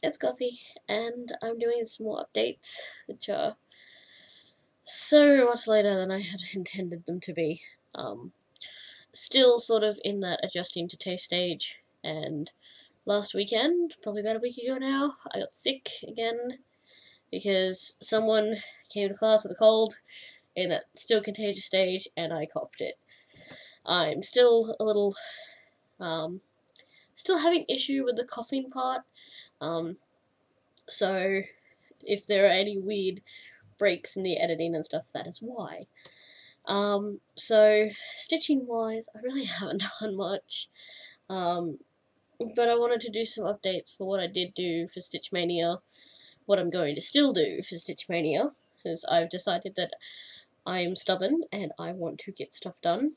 it's Gothy, and I'm doing some more updates, which are so much later than I had intended them to be. Still sort of in that adjusting to taste stage, and last weekend, probably about a week ago now, I got sick again, because someone came to class with a cold, in that still contagious stage, and I copped it. I'm still a little, still having issue with the coughing part, so if there are any weird breaks in the editing and stuff, that is why. So stitching wise, I really haven't done much, but I wanted to do some updates for what I did do for Stitch Mania, what I'm going to still do for Stitch Mania, because I've decided that I'm stubborn and I want to get stuff done,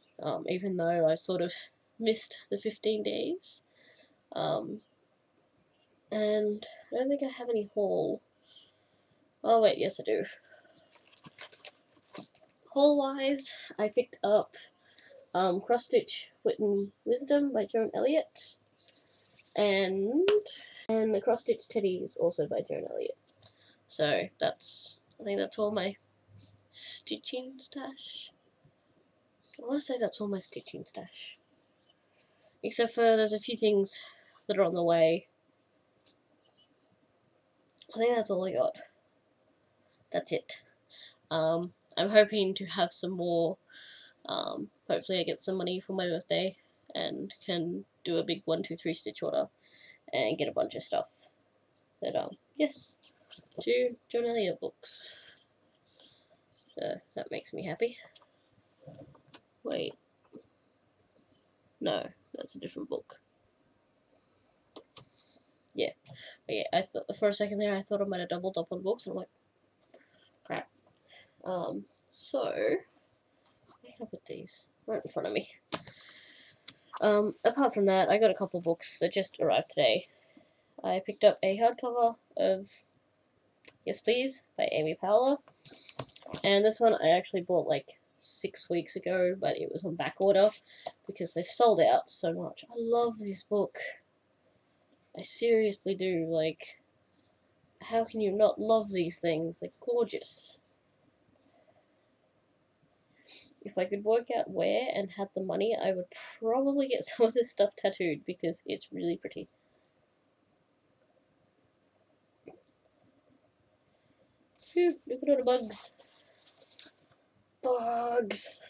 even though I sort of missed the 15 days. And I don't think I have any haul. Oh wait, yes I do. Haul-wise, I picked up Cross Stitch Wit and Wisdom by Joan Elliott, and the Cross Stitch Teddies also by Joan Elliott. So I think that's all my stitching stash. I want to say that's all my stitching stash, except for there's a few things that are on the way. I think that's all I got. That's it. I'm hoping to have some more. Hopefully I get some money for my birthday and can do a big 1, 2, 3 stitch order and get a bunch of stuff. But yes, 2 Joan Elliott books. That makes me happy. Wait. No, that's a different book. Yeah. But yeah, I thought for a second there I thought I might have doubled up on books, and I'm like, crap. So where can I put these? Right in front of me. Apart from that, I got a couple books that just arrived today. I picked up a hardcover of Yes Please by Amy Powler, and this one I actually bought like 6 weeks ago, but it was on back order because they've sold out so much. I love this book. I seriously do. Like, how can you not love these things? They're gorgeous. If I could work out where and had the money, I would probably get some of this stuff tattooed because it's really pretty. Phew, look at all the bugs. Bugs.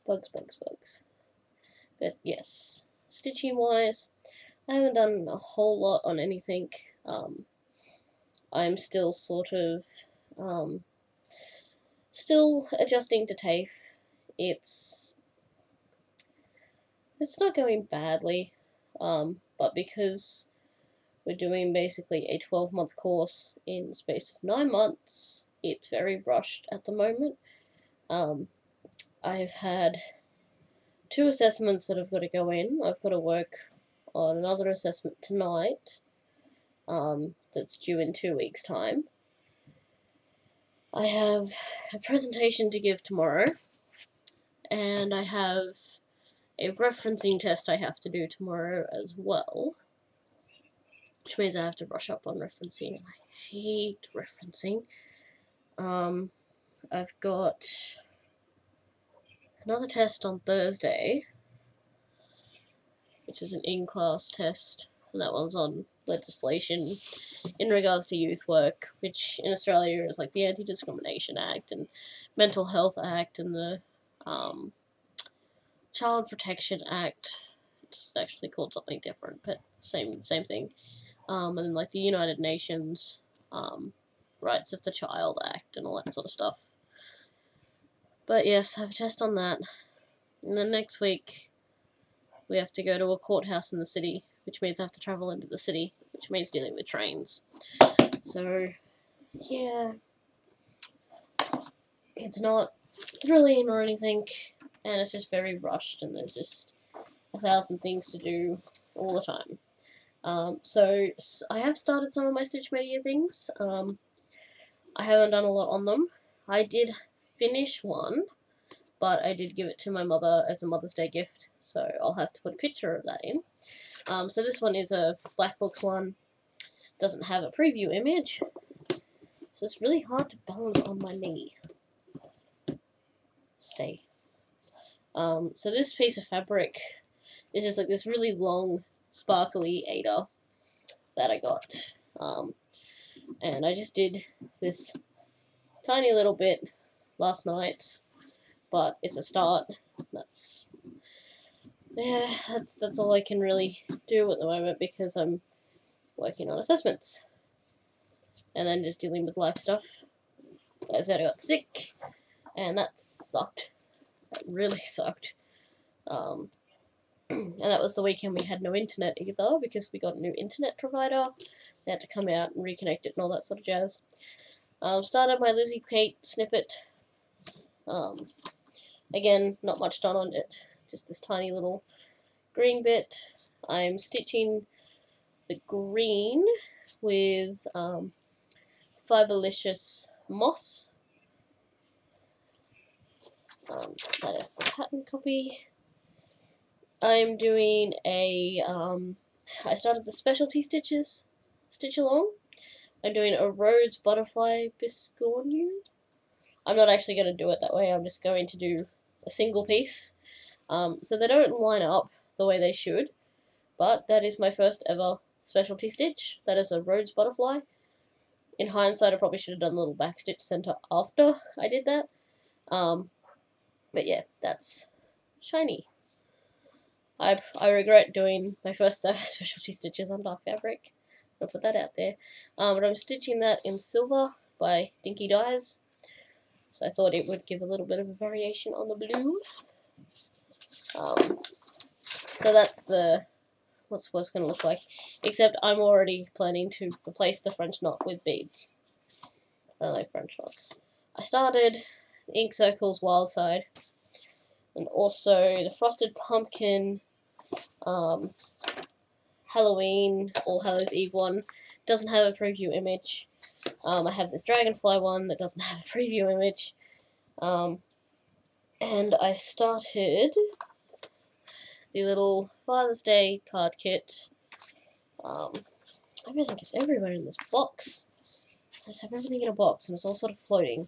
Bugs. But yes, stitching wise, I haven't done a whole lot on anything. I'm still sort of, still adjusting to TAFE. It's not going badly, but because we're doing basically a 12-month course in the space of 9 months, it's very rushed at the moment. I've had 2 assessments that I've got to go in. I've got to work on another assessment tonight, that's due in 2 weeks' time. I have a presentation to give tomorrow, and I have a referencing test I have to do tomorrow as well, which means I have to brush up on referencing, and I hate referencing. I've got another test on Thursday, which is an in-class test, and that one's on legislation in regards to youth work, which in Australia is like the Anti-Discrimination Act and Mental Health Act and the Child Protection Act. It's actually called something different, but same thing. And then like the United Nations Rights of the Child Act and all that sort of stuff. But yes, I have a test on that. And then next week we have to go to a courthouse in the city, which means I have to travel into the city, which means dealing with trains. So, yeah, it's not thrilling or anything, and it's just very rushed, and there's just 1,000 things to do all the time. So I have started some of my Stitch Mania things. I haven't done a lot on them. I did finish one, but I did give it to my mother as a Mother's Day gift, so I'll have to put a picture of that in. So this one is a black box one. Doesn't have a preview image, so it's really hard to balance on my knee. Stay. So this piece of fabric is just like this really long, sparkly Ada that I got. And I just did this tiny little bit last night, but it's a start. That's all I can really do at the moment because I'm working on assessments and then just dealing with life stuff. As I said, I got sick, and that sucked. That really sucked. And that was the weekend we had no internet either because we got a new internet provider. They had to come out and reconnect it and all that sort of jazz. Started my Lizzie Kate snippet. Again, not much done on it. Just this tiny little green bit. I'm stitching the green with Fiberlicious Moss. That is the pattern copy. I'm doing a, I started the specialty stitches, stitch along. I'm doing a Rhodes Butterfly Biscornu. I'm not actually going to do it that way, I'm just going to do a single piece. So they don't line up the way they should, but that is my first ever specialty stitch. That is a Rhodes Butterfly. In hindsight, I probably should have done a little backstitch center after I did that. But yeah, that's shiny. I regret doing my first ever specialty stitches on dark fabric. I'll put that out there. But I'm stitching that in silver by Dinky Dyes. So I thought it would give a little bit of a variation on the blue. So that's the what's going to look like. Except I'm already planning to replace the French knot with beads. I like French knots. I started the Ink Circles Wild Side. And also the Frosted Pumpkin Halloween All Hallows Eve one doesn't have a preview image. I have this Dragonfly one that doesn't have a preview image. And I started the little Father's Day card kit. Everything is everywhere in this box. I just have everything in a box and it's all sort of floating.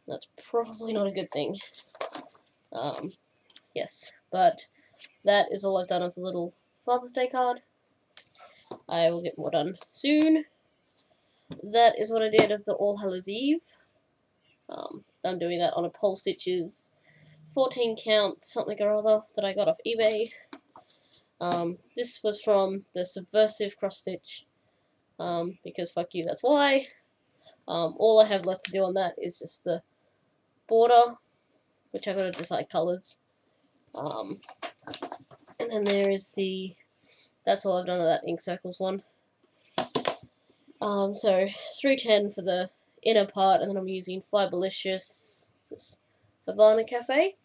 That's probably not a good thing. Yes, but that is all I've done of the little Father's Day card. I will get more done soon. That is what I did of the All Hallows Eve. I'm doing that on a Pole Stitches 14 count something or other that I got off eBay. This was from the Subversive cross stitch, because fuck you, that's why. All I have left to do on that is just the border, which I gotta decide colours. And then there is the, that's all I've done on that Ink Circles one. So 310 for the inner part, and then I'm using Fiberlicious, this Havana Cafe,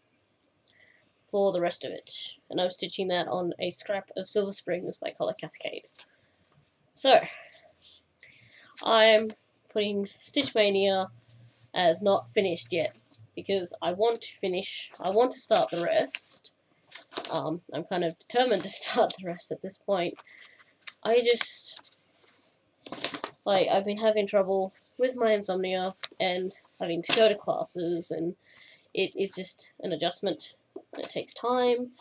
for the rest of it. And I'm stitching that on a scrap of Silver Springs by Colour Cascade. So, I'm putting Stitch Maynia as not finished yet, because I want to finish, I want to start the rest. I'm kind of determined to start the rest at this point. I just, like, I've been having trouble with my insomnia and having to go to classes, and it's just an adjustment. It takes time,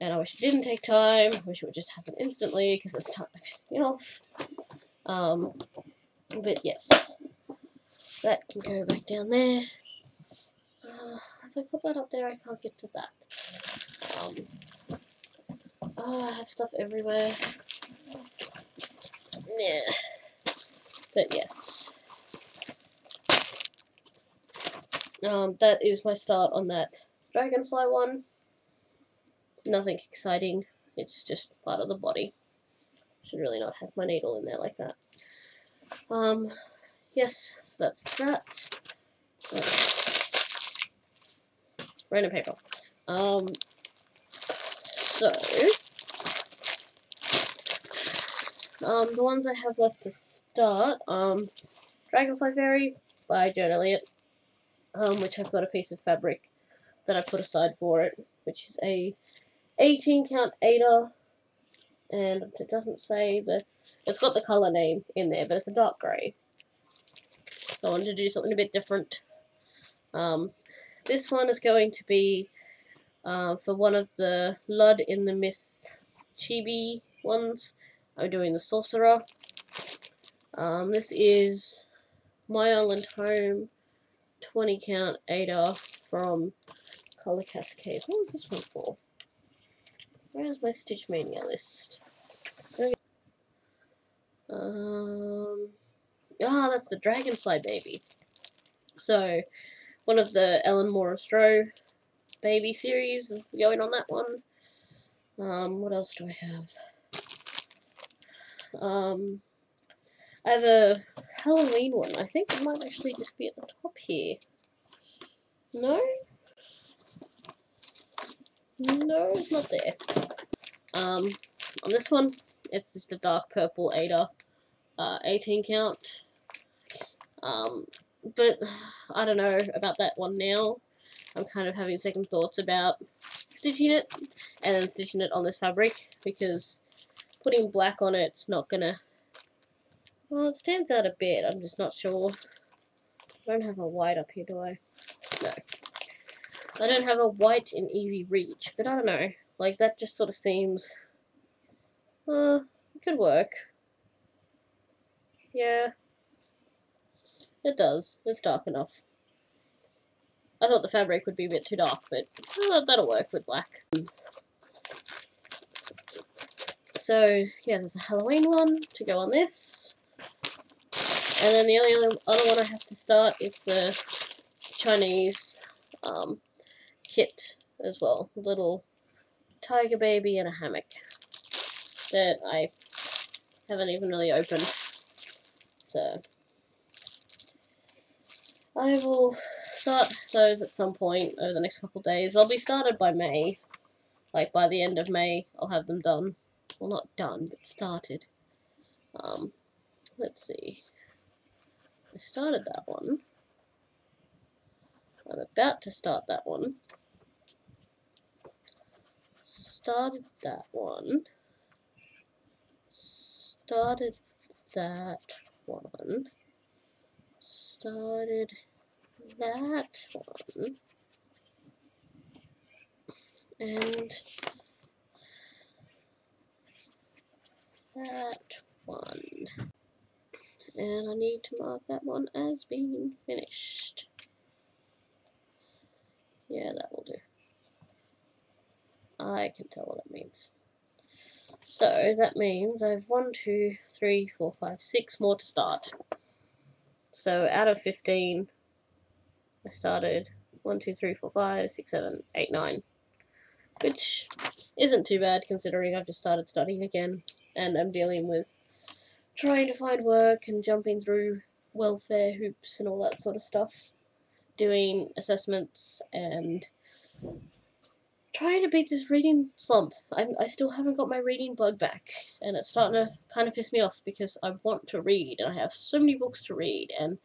and I wish it didn't take time. I wish it would just happen instantly, because it's starting to piss me off. But yes, that can go back down there. If I put that up there, I can't get to that. I have stuff everywhere. Yeah. But yes. That is my start on that Dragonfly one. Nothing exciting. It's just part of the body. Should really not have my needle in there like that. Yes, so that's that. Random paper. The ones I have left to start, Dragonfly Fairy by Joan Elliott, which I've got a piece of fabric that I put aside for it, which is a 18 count Ada and it doesn't say it's got the colour name in there, but it's a dark grey. So I wanted to do something a bit different. This one is going to be for one of the Lud in the Miss Chibi ones. I'm doing the Sorcerer. This is My Island Home 20 count Ada from Colour Cascade. What was this one for? Where is my Stitch Mania list? That's the Dragonfly Baby. So, one of the Ellen Morristrow baby series is going on that one. What else do I have? I have a Halloween one. I think it might actually just be at the top here. No? No, it's not there. On this one, it's just a dark purple Ada, 18 count. But I don't know about that one now. I'm kind of having second thoughts about stitching it, and then stitching it on this fabric, because putting black on it's not gonna... Well, it stands out a bit, I'm just not sure. I don't have a white up here, do I? No. I don't have a white in easy reach, but I don't know. Like, that just sort of seems... it could work. Yeah. It does. It's dark enough. I thought the fabric would be a bit too dark, but that'll work with black. So, yeah, there's a Halloween one to go on this. And then the only other one I have to start is the Chinese kit as well. A little tiger baby and a hammock that I haven't even really opened. So, I will start those at some point over the next couple of days. They'll be started by May. Like, by the end of May, I'll have them done. Well, not done, but started. Let's see. I started that one. I'm about to start that one. Started that one. Started that one. Started that one. And that one. And I need to mark that one as being finished. Yeah, that will do. I can tell what that means. So that means I have 1, 2, 3, 4, 5, 6 more to start. So out of 15, I started 1, 2, 3, 4, 5, 6, 7, 8, 9. Which isn't too bad considering I've just started studying again. And I'm dealing with trying to find work and jumping through welfare hoops and all that sort of stuff. Doing assessments and trying to beat this reading slump. I still haven't got my reading bug back, and it's starting to kind of piss me off because I want to read and I have so many books to read, and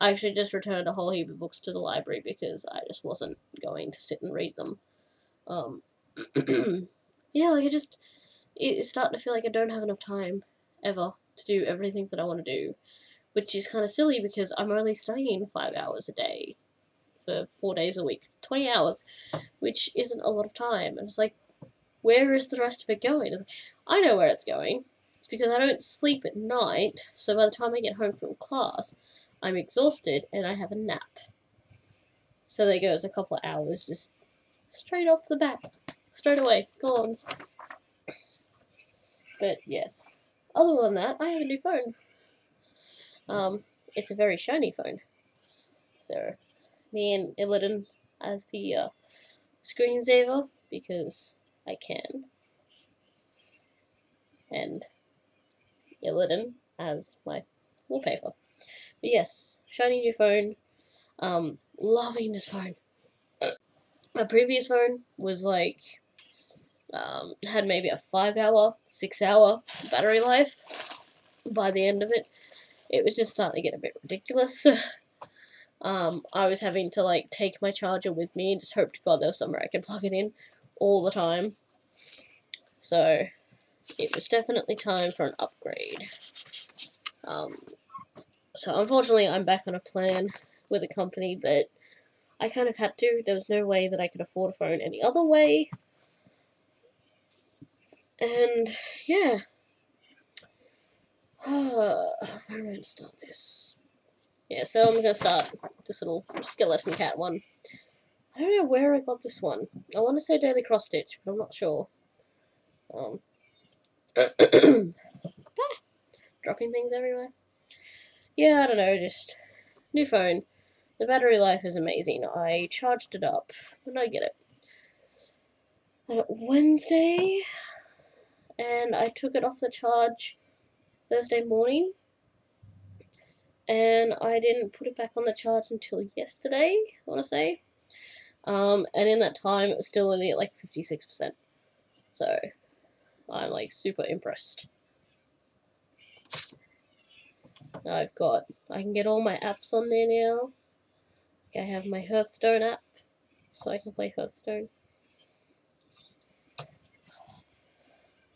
I actually just returned a whole heap of books to the library because I just wasn't going to sit and read them. Yeah, like it's starting to feel like I don't have enough time ever to do everything that I want to do, which is kind of silly because I'm only studying 5 hours a day for 4 days a week, 20 hours, which isn't a lot of time. And it's like, where is the rest of it going? It's like, I know where it's going. It's because I don't sleep at night, so by the time I get home from class, I'm exhausted and I have a nap. So there goes a couple of hours just straight off the bat. Straight away. Go on. But yes. Other than that, I have a new phone. It's a very shiny phone. So, me and Illidan as the screensaver, because I can. And Illidan as my wallpaper. But yes, shiny new phone. Loving this phone. My previous phone was like, had maybe a 5-hour, 6-hour battery life. By the end of it, it was just starting to get a bit ridiculous. I was having to like take my charger with me and just hope to God there was somewhere I could plug it in all the time. So, it was definitely time for an upgrade. So unfortunately I'm back on a plan with a company, but I kind of had to. There was no way that I could afford a phone any other way. And, yeah. Where am I going to start this? Yeah, so I'm going to start this little skeleton cat one. I don't know where I got this one. I want to say Daily Cross Stitch, but I'm not sure. Dropping things everywhere. Yeah, I don't know, just new phone. The battery life is amazing. I charged it up. When did I get it? Wednesday, and I took it off the charge Thursday morning, and I didn't put it back on the charge until yesterday, I want to say. And in that time, it was still only at like 56%. So, I'm like super impressed. I can get all my apps on there now. I have my Hearthstone app, so I can play Hearthstone.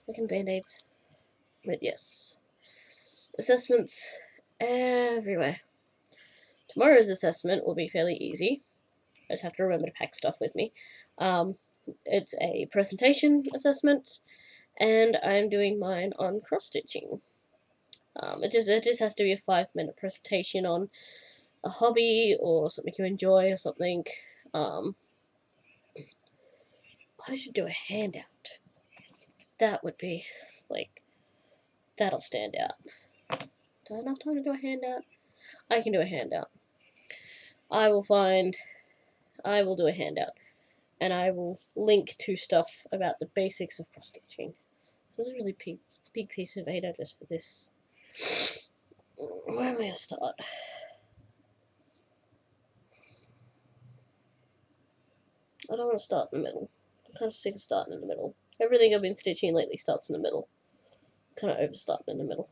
Fucking band-aids. But yes. Assessments everywhere. Tomorrow's assessment will be fairly easy. I just have to remember to pack stuff with me. It's a presentation assessment, and I'm doing mine on cross-stitching. It just has to be a 5-minute presentation on a hobby or something you enjoy or something. I should do a handout. That would be, like, that'll stand out. Do I have enough time to do a handout? I can do a handout. I will do a handout. And I will link to stuff about the basics of cross-stitching. This is a really big piece of Ada just for this. Where am I going to start? I don't want to start in the middle. I'm kind of sick of starting in the middle. Everything I've been stitching lately starts in the middle. I'm kind of over starting in the middle.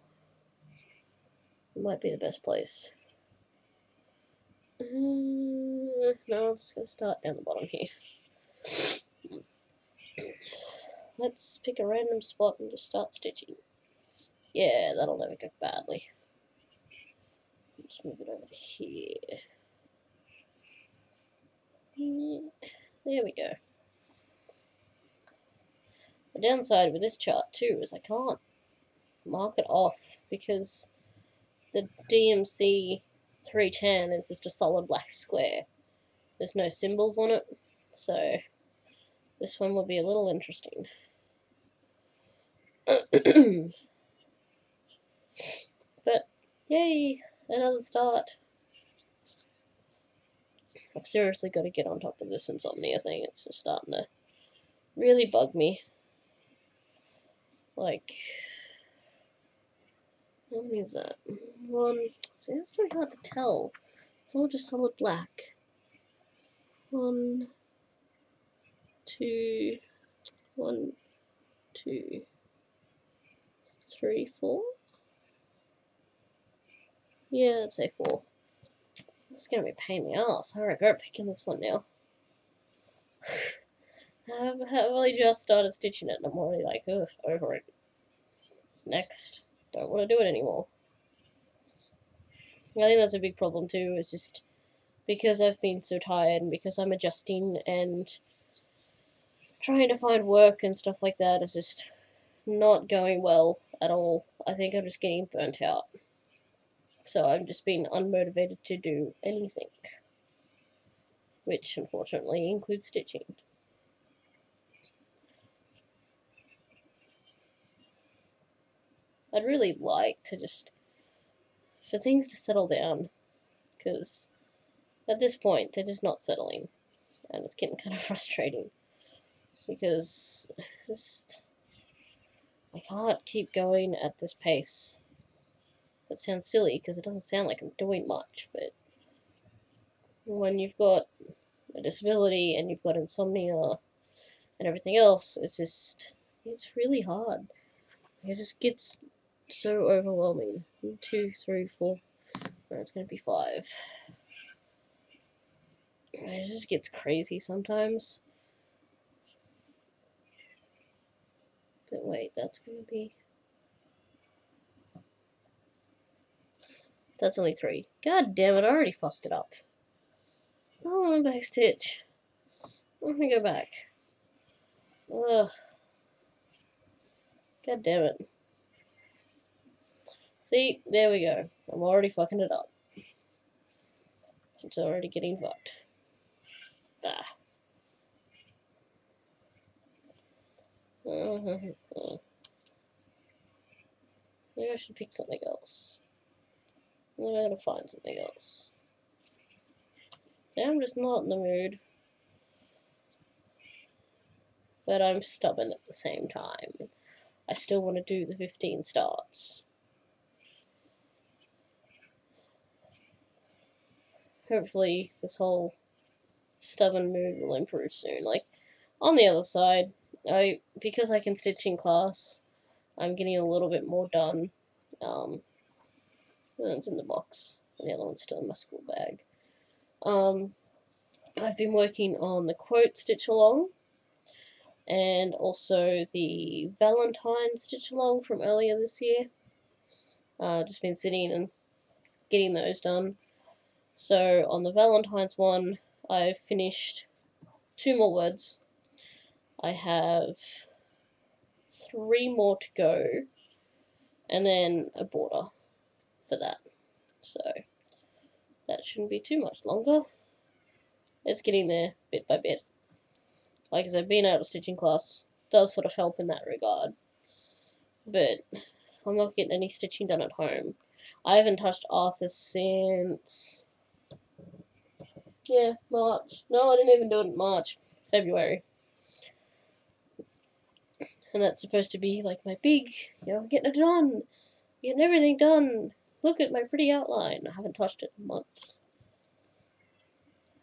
It might be the best place. No, I'm just going to start down the bottom here. Let's pick a random spot and just start stitching. Yeah, that'll never go badly. Let's move it over to here. There we go. The downside with this chart too is I can't mark it off because the DMC 310 is just a solid black square. There's no symbols on it, so this one will be a little interesting. But, yay, another start. I've seriously got to get on top of this insomnia thing. It's just starting to really bug me. Like, how many is that? One. See, that's really hard to tell. It's all just solid black. 1, 2, 1, 2, 3, 4. Yeah, let's say 4. This is gonna be a pain in the ass. I regret picking this one now. I've only just started stitching it, and I'm already like, ugh, over it. Next. Don't want to do it anymore. I think that's a big problem too, is just because I've been so tired and because I'm adjusting and trying to find work and stuff like that is just not going well at all. I think I'm just getting burnt out. So I've just been unmotivated to do anything. Which unfortunately includes stitching. I'd really like to for things to settle down, because at this point they're just not settling, and it's getting kind of frustrating, because I can't keep going at this pace. That sounds silly, because it doesn't sound like I'm doing much, but when you've got a disability, and you've got insomnia, and everything else, it's really hard. It just gets so overwhelming. 1, 2, 3, 4. It's gonna be 5. It just gets crazy sometimes. But wait, that's gonna be... That's only 3. God damn it, I already fucked it up. Oh, I'm back stitch. Let me go back. Ugh. God damn it. See, there we go. I'm already fucking it up. It's already getting fucked. Bah. Maybe I should pick something else. Then I gotta find something else. I'm just not in the mood. But I'm stubborn at the same time. I still want to do the 15 starts. Hopefully this whole stubborn mood will improve soon. Like, on the other side, because I can stitch in class, I'm getting a little bit more done. It's in the box, and the other one's still in my school bag. I've been working on the quote stitch along, and also the Valentine stitch along from earlier this year. Just been sitting and getting those done. So on the Valentine's one, I've finished 2 more words. I have 3 more to go, and then a border for that. So that shouldn't be too much longer. It's getting there bit by bit. Like I said, being out of stitching class does sort of help in that regard. But I'm not getting any stitching done at home. I haven't touched Arthur since... yeah, March. No, I didn't even do it in March. February. And that's supposed to be like my big, getting it done. Getting everything done. Look at my pretty outline. I haven't touched it in months.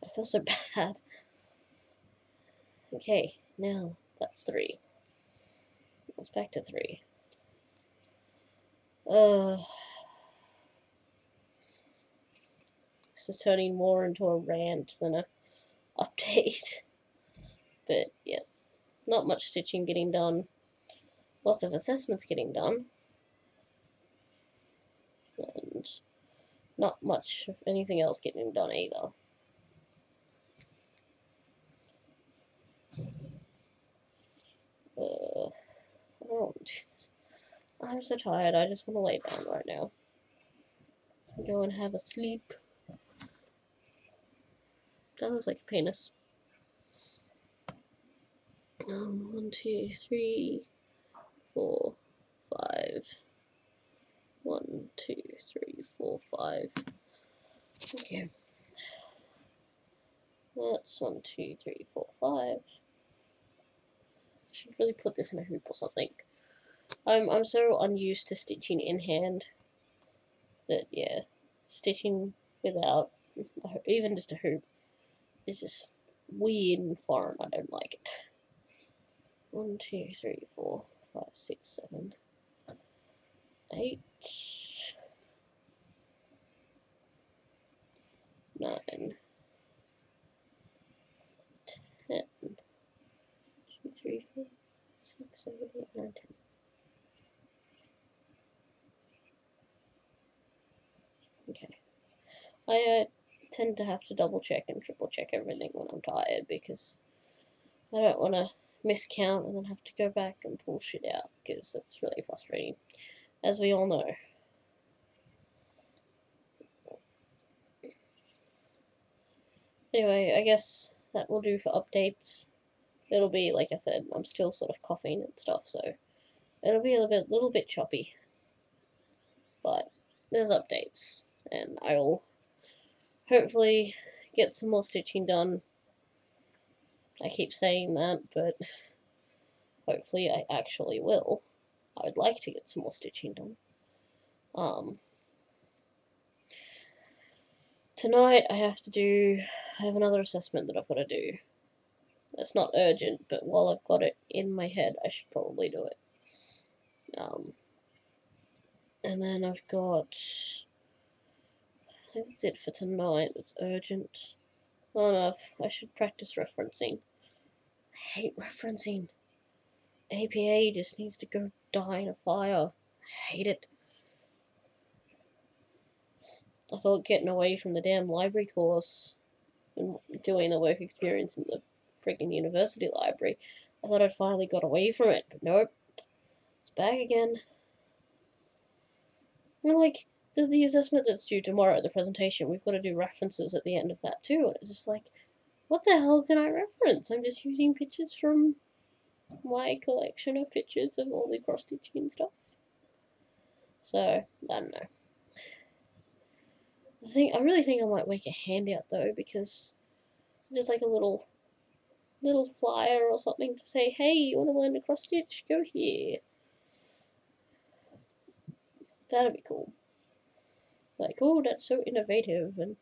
I feel so bad. Okay, now that's 3. It's back to 3. This is turning more into a rant than a update. But yes, not much stitching getting done. Lots of assessments getting done. And not much of anything else getting done either. I don't want to do this. I'm so tired, I just want to lay down right now. Go and have a sleep. That looks like a penis. 1, 2, 3, 4, 5. 1, 2, 3, 4, 5. Okay. That's 1, 2, 3, 4, 5. I should really put this in a hoop or something. I'm so unused to stitching in hand that, yeah, stitching without even just a hoop is just weird and foreign. I don't like it. 1, 2, 3, 4, 5, 6, 7, 8, 9, 10, 2, 3, 4, 6, 7, 8, 9, 10. Okay. I tend to have to double check and triple check everything when I'm tired because I don't want to miscount and then have to go back and pull shit out because that's really frustrating, as we all know. Anyway, I guess that will do for updates. It'll be, like I said, I'm still sort of coughing and stuff, so it'll be a little bit choppy. But there's updates, and I will hopefully get some more stitching done. I keep saying that, but hopefully I actually will. I would like to get some more stitching done. Tonight I have another assessment that I've got to do. It's not urgent, but while I've got it in my head, I should probably do it. And then I've got... I think that's it for tonight. It's urgent. Oh no, I should practice referencing. I hate referencing. APA just needs to go die in a fire. I hate it. I thought getting away from the damn library course and doing the work experience in the freaking university library, I thought I'd finally got away from it, but nope. It's back again. And like, the assessment that's due tomorrow, the presentation, we've got to do references at the end of that too, and it's just like, what the hell can I reference? I'm just using pictures from my collection of pictures of all the cross-stitching and stuff. So, I don't know. I really think I might make a handout though, because just like a little flyer or something to say, hey, you want to learn to cross stitch? Go here. That'd be cool. Like, oh, that's so innovative and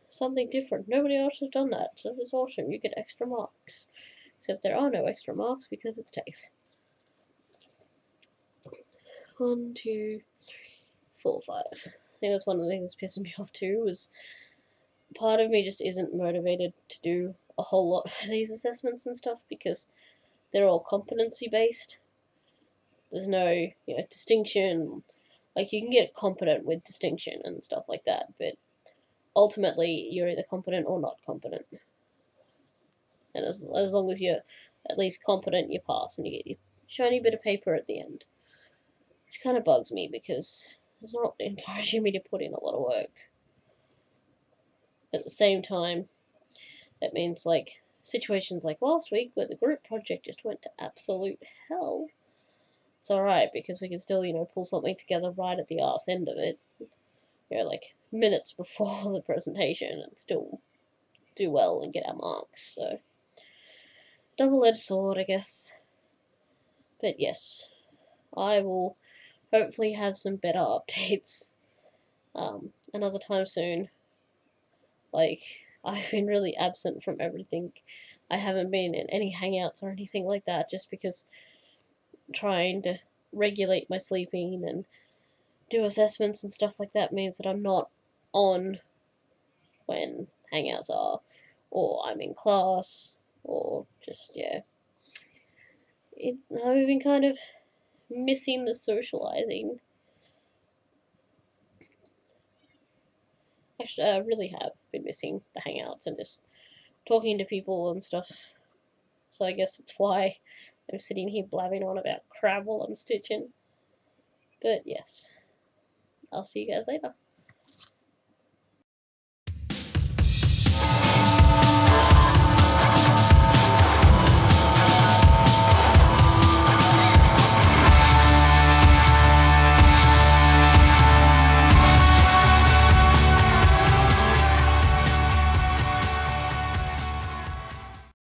something different. Nobody else has done that, so it's awesome. You get extra marks. Except there are no extra marks because it's TAFE. 1, 2, 3, 4, 5. I think that's one of the things that's pissing me off too, was part of me just isn't motivated to do a whole lot of these assessments and stuff because they're all competency based. There's no, distinction. Like, you can get competent with distinction and stuff like that, but ultimately you're either competent or not competent. And as long as you're at least competent, you pass and you get your shiny bit of paper at the end. Which kind of bugs me because it's not encouraging me to put in a lot of work. At the same time, that means, like, situations like last week where the group project just went to absolute hell. It's alright because we can still, pull something together right at the arse end of it. Like, minutes before the presentation and still do well and get our marks, so. Double-edged sword, I guess. But yes, I will hopefully have some better updates another time soon. Like, I've been really absent from everything. I haven't been in any hangouts or anything like that just because trying to regulate my sleeping and do assessments and stuff like that means that I'm not on when hangouts are, or I'm in class, or just, yeah. I've been kind of missing the socializing. Actually, I really have been missing the hangouts and just talking to people and stuff. So I guess it's why I'm sitting here blabbing on about crab while I'm stitching. But yes, I'll see you guys later.